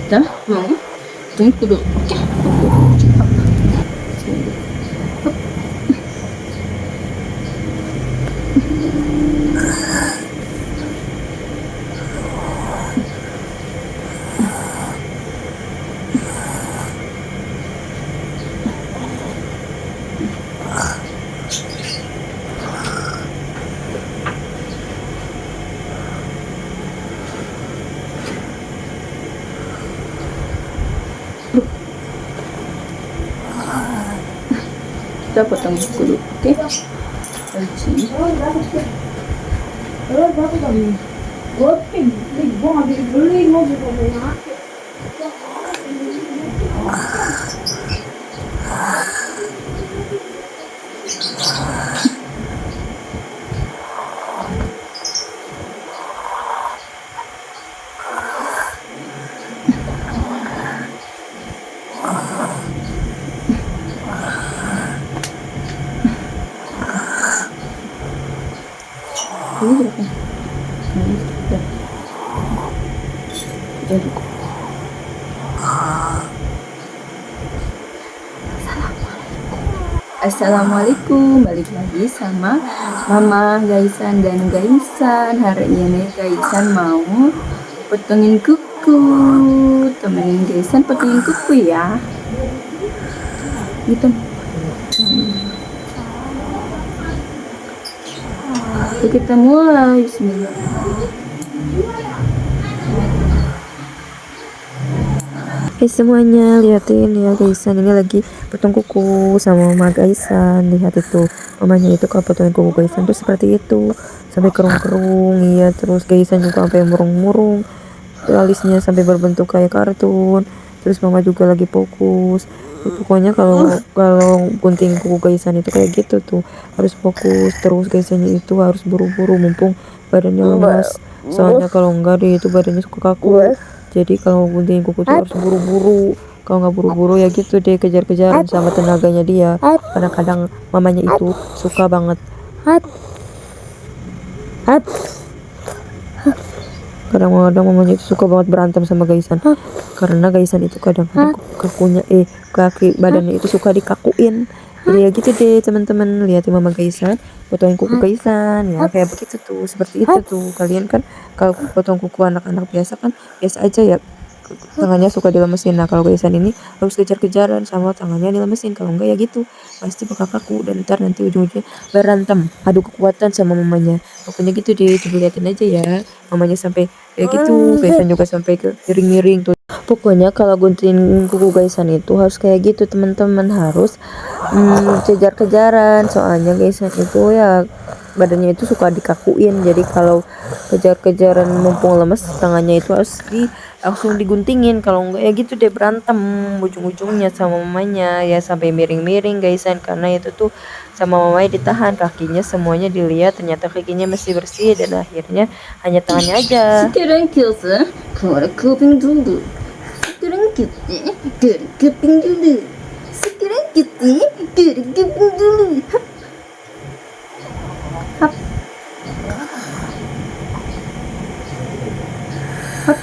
Kita mau tunggu dulu, oke? Kita potong buku dulu, oke? Sini. Ini berapa? Ini sudah. Sudah cukup. Assalamualaikum, balik lagi sama Mama Gaisan dan Gaisan. Hari ini Gaisan mau potongin kuku. Temenin Gaisan potongin kuku ya. Gitu. Oke, kita mulai. Bismillah. Semuanya lihatin ya Gaisan, ini lagi potong kuku sama Mama Gaisan. Lihat itu mamanya itu kalau potongin kuku Gaisan tuh seperti itu sampai kerung-kerung. Iya, terus Gaisan juga sampai murung-murung, alisnya sampai berbentuk kayak kartun. Terus mama juga lagi fokus. Pokoknya kalau gunting kuku Gaisan itu kayak gitu tuh harus fokus terus. Gaisannya itu harus buru-buru mumpung badannya lemas, soalnya kalau enggak dia itu badannya suka kaku. Jadi kalau gunting kuku tuh harus buru-buru. Kalau nggak buru-buru ya gitu deh, kejar-kejaran sama tenaganya dia. Kadang-kadang mamanya itu suka banget. Kadang-kadang mamanya itu suka banget berantem sama Gaisan. Karena Gaisan itu kadang kakunya kaki badannya itu suka dikakuin. Jadi ya gitu deh teman-teman, lihat Mama Gaisan potongin kuku Gaisan ya kayak begitu tuh, seperti itu tuh. Kalian kan kalau potong kuku anak-anak biasa kan biasa aja ya, tangannya suka dilemesin. Nah kalau Gaisan ini harus kejar-kejaran sama tangannya dilemesin, kalau enggak ya gitu pasti bakal kaku dan ntar nanti ujung-ujungnya berantem adu kekuatan sama mamanya. Pokoknya gitu deh, coba liatin aja ya mamanya sampai kayak gitu. Gaisan juga sampai ke miring-miring tuh. Pokoknya kalau gunting kuku Gaisan itu harus kayak gitu teman-teman, harus kejar-kejaran. Soalnya Gaisan itu ya badannya itu suka dikakuin. Jadi kalau kejar-kejaran mumpung lemes, tangannya itu harus langsung diguntingin. Kalau enggak ya gitu deh berantem ujung-ujungnya sama mamanya ya sampai miring-miring Gaisan. Karena itu tuh sama mamanya ditahan, kakinya semuanya dilihat, ternyata kakinya masih bersih dan akhirnya hanya tangannya aja. Sekarang kita keluar kuping dulu. Sekarang kita dari kuping dulu. Sekarang kita dari kuping dulu. Hap. Hap. Hap.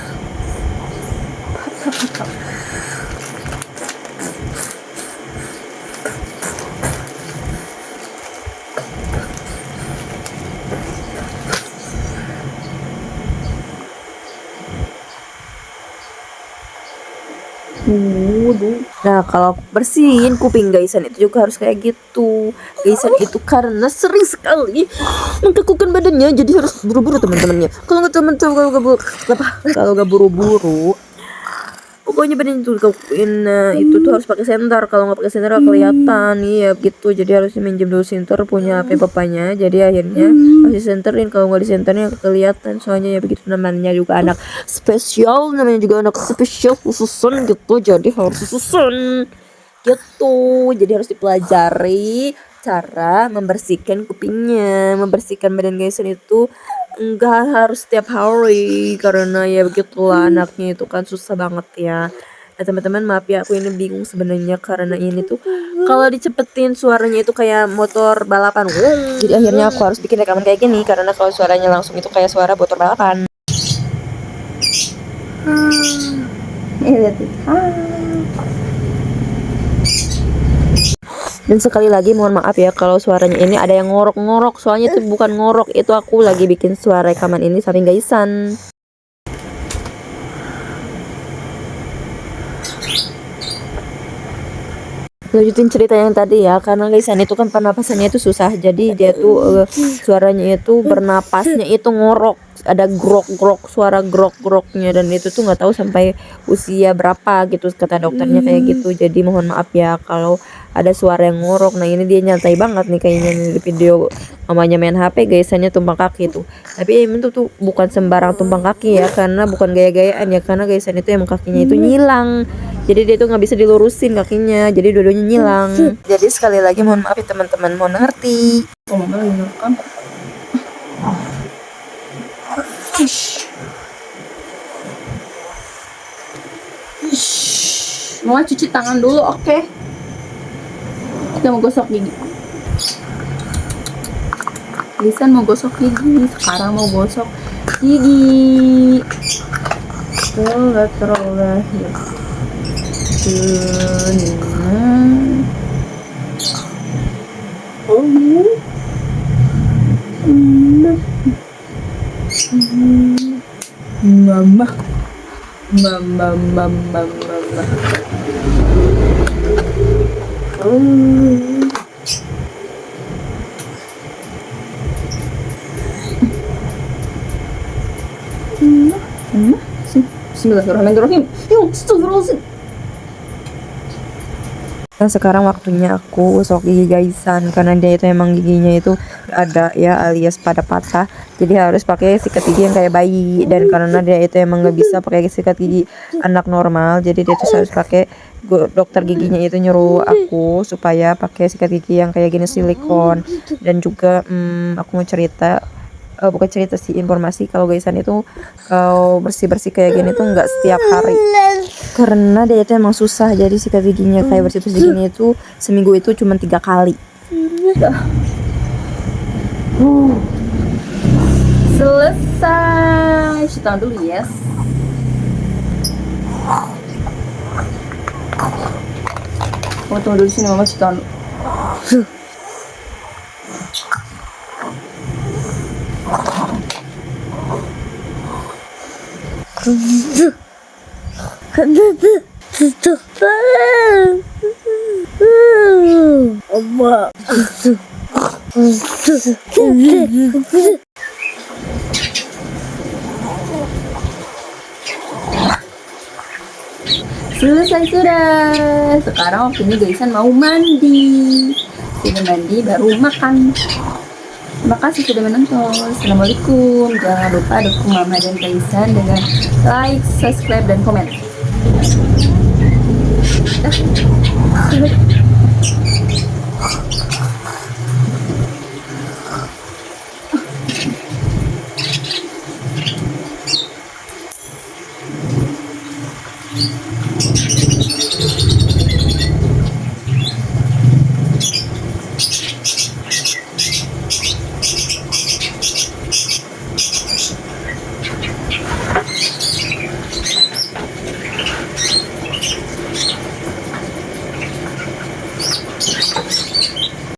Nah kalau bersihin kuping Gaisan itu juga harus kayak gitu. Gaisan itu karena sering sekali mengkakukan badannya, jadi harus buru-buru teman-temannya. Kalau nggak buru-buru pokoknya badan itu dikakuin. Itu tuh harus pakai senter, kalau nggak pakai senter kelihatan. Iya gitu, jadi harus minjem dulu senter punya HP papanya. Jadi akhirnya harus disenterin, kalau nggak disenterin kelihatan. Soalnya ya begitu, namanya juga anak spesial, namanya juga anak spesial khususan gitu, jadi harus khususan gitu. Jadi harus dipelajari cara membersihkan kupingnya, membersihkan badan Gaisan itu enggak harus setiap hari, karena ya begitulah anaknya itu kan susah banget ya. Nah teman-teman maaf ya, aku ini bingung sebenarnya karena ini tuh kalau dicepetin suaranya itu kayak motor balapan. Jadi akhirnya aku harus bikin rekaman kayak gini, karena kalau suaranya langsung itu kayak suara motor balapan. Lihat. Dan sekali lagi mohon maaf ya kalau suaranya ini ada yang ngorok-ngorok, soalnya itu bukan ngorok, itu aku lagi bikin suara rekaman ini sambil gaisan. Lanjutin cerita yang tadi ya, karena gaisan itu kan pernapasannya itu susah, jadi dia tuh suaranya itu bernapasnya itu ngorok, ada grok-grok, suara grok-groknya, dan itu tuh nggak tahu sampai usia berapa gitu kata dokternya kayak gitu. Jadi mohon maaf ya kalau ada suara yang ngorok. Nah ini dia nyantai banget nih kayaknya nih di video mamanya main HP, gaisannya tumpang kaki tuh. Tapi itu tuh bukan sembarang tumpang kaki ya, karena bukan gaya-gayaan ya, karena gaisan itu emang kakinya itu nyilang. Jadi dia tuh nggak bisa dilurusin kakinya, jadi dua-duanya nyilang. Jadi sekali lagi mohon maaf ya teman-teman, mohon ngerti. Mau cuci tangan dulu, oke? Kita mau gosok gigi. Lisan mau gosok gigi, sekarang mau gosok gigi. Mama, mama, mama, mama. Bismillahirrahmanirrahim. Astagfirullahaladzim. Nah sekarang waktunya aku gosok gigi gaisan, karena dia itu emang giginya itu ada ya alias pada patah, jadi harus pakai sikat gigi yang kayak bayi. Dan karena dia itu emang nggak bisa pakai sikat gigi anak normal, jadi dia tuh harus pakai, dokter giginya itu nyuruh aku supaya pakai sikat gigi yang kayak gini silikon. Dan juga aku mau cerita, bukan cerita sih, informasi kalau gaisan itu kalau bersih-bersih kayak gini tuh nggak setiap hari, karena dia itu emang susah. Jadi sikat giginya kayak bersih-bersih gini itu seminggu itu cuma 3 kali. Selesai. Cuci tangan dulu, yes. Kamu tunggu dulu sini, mama cuci tangan dulu. Selesai sudah. Sekarang waktunya gaisan mau mandi. Sudah mandi baru makan. Terima kasih sudah menonton. Assalamualaikum. Jangan lupa dukung Mama dan Gaisan dengan like, subscribe, dan komen.